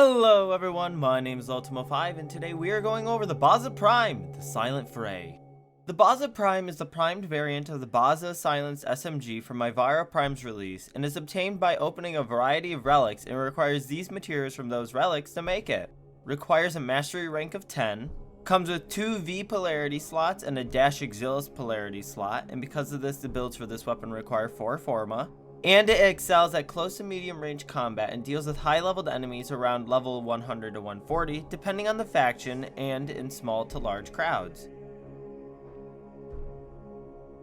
Hello everyone, my name is UltimoFive and today we are going over the Baza Prime, the Silent Fray. The Baza Prime is the primed variant of the Baza Silenced SMG from Myvara Prime's release and is obtained by opening a variety of relics and requires these materials from those relics to make it. Requires a mastery rank of 10, comes with 2 V polarity slots and a Dash Exilis polarity slot, and because of this the builds for this weapon require 4 Forma. And it excels at close and medium range combat and deals with high leveled enemies around level 100 to 140 depending on the faction and in small to large crowds.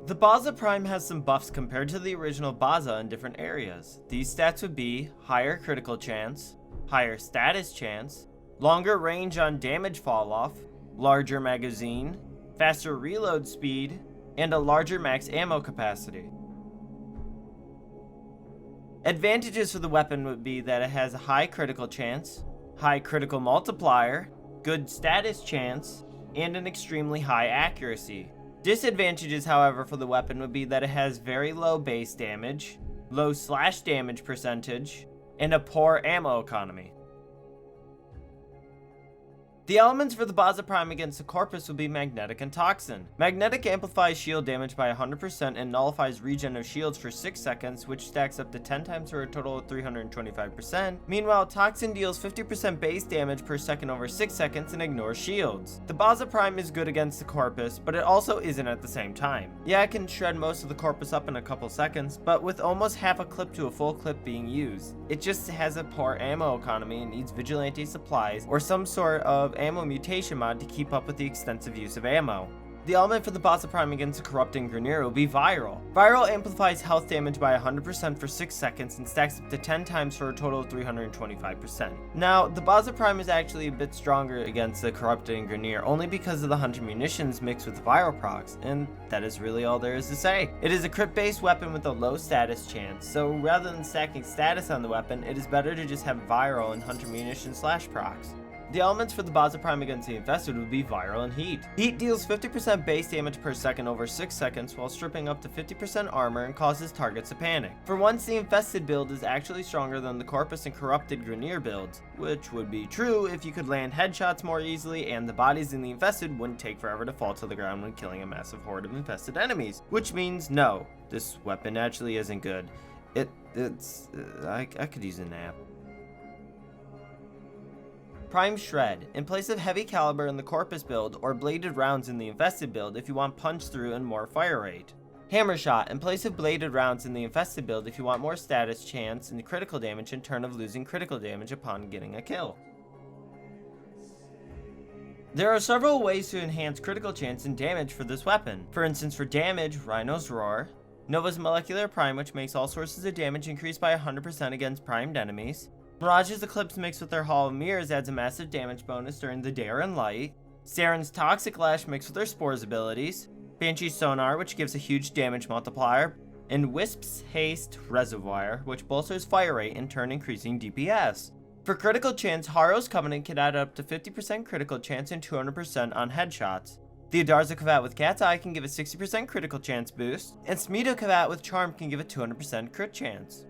The Baza Prime has some buffs compared to the original Baza in different areas. These stats would be higher critical chance, higher status chance, longer range on damage fall off, larger magazine, faster reload speed, and a larger max ammo capacity. Advantages for the weapon would be that it has a high critical chance, high critical multiplier, good status chance, and an extremely high accuracy. Disadvantages, however, for the weapon would be that it has very low base damage, low slash damage percentage, and a poor ammo economy. The elements for the Baza Prime against the Corpus would be Magnetic and Toxin. Magnetic amplifies shield damage by 100% and nullifies regen of shields for 6 seconds, which stacks up to 10 times for a total of 325%. Meanwhile, Toxin deals 50% base damage per second over 6 seconds and ignores shields. The Baza Prime is good against the Corpus, but it also isn't at the same time. Yeah, it can shred most of the Corpus up in a couple seconds, but with almost half a clip to a full clip being used. It just has a poor ammo economy and needs vigilante supplies or some sort of ammo mutation mod to keep up with the extensive use of ammo. The element for the Baza Prime against the corrupting Grineer will be Viral. Viral amplifies health damage by 100% for 6 seconds and stacks up to 10 times for a total of 325%. Now, the Baza Prime is actually a bit stronger against the corrupting Grineer only because of the 100 munitions mixed with Viral procs, and that is really all there is to say. It is a crit based weapon with a low status chance, so rather than stacking status on the weapon, it is better to just have Viral and 100 munitions slash procs. The elements for the Baza Prime against the Infested would be Viral and Heat. Heat deals 50% base damage per second over 6 seconds while stripping up to 50% armor and causes targets to panic. For once, the Infested build is actually stronger than the Corpus and Corrupted Grineer builds, which would be true if you could land headshots more easily and the bodies in the Infested wouldn't take forever to fall to the ground when killing a massive horde of infested enemies. Which means no, this weapon actually isn't good. I could use a nap. Prime Shred, in place of heavy caliber in the Corpus build or bladed rounds in the Infested build if you want punch through and more fire rate. Hammer Shot, in place of bladed rounds in the Infested build if you want more status chance and critical damage in turn of losing critical damage upon getting a kill. There are several ways to enhance critical chance and damage for this weapon. For instance, for damage, Rhino's Roar, Nova's Molecular Prime, which makes all sources of damage increase by 100% against primed enemies. Mirage's Eclipse mixed with their Hall of Mirrors adds a massive damage bonus during the day or in light. Saren's Toxic Lash mixed with their Spores abilities. Banshee's Sonar, which gives a huge damage multiplier. And Wisp's Haste Reservoir, which bolsters fire rate, in turn increasing DPS. For critical chance, Haro's Covenant can add up to 50% critical chance and 200% on headshots. Theodarza Kavat with Cat's Eye can give a 60% critical chance boost. And Smeedo Kavat with Charm can give a 200% crit chance.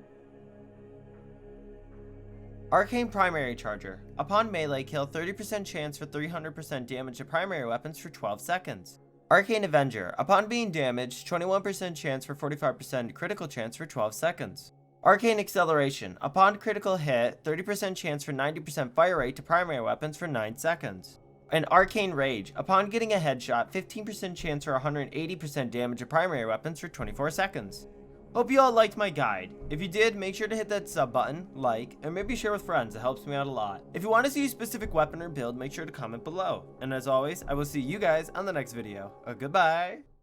Arcane Primary Charger. Upon melee kill, 30% chance for 300% damage to primary weapons for 12 seconds. Arcane Avenger. Upon being damaged, 21% chance for 45% critical chance for 12 seconds. Arcane Acceleration. Upon critical hit, 30% chance for 90% fire rate to primary weapons for 9 seconds. And Arcane Rage. Upon getting a headshot, 15% chance for 180% damage to primary weapons for 24 seconds. Hope you all liked my guide. If you did, make sure to hit that sub button, like, and maybe share with friends. It helps me out a lot. If you want to see a specific weapon or build, make sure to comment below. And as always, I will see you guys on the next video. Goodbye!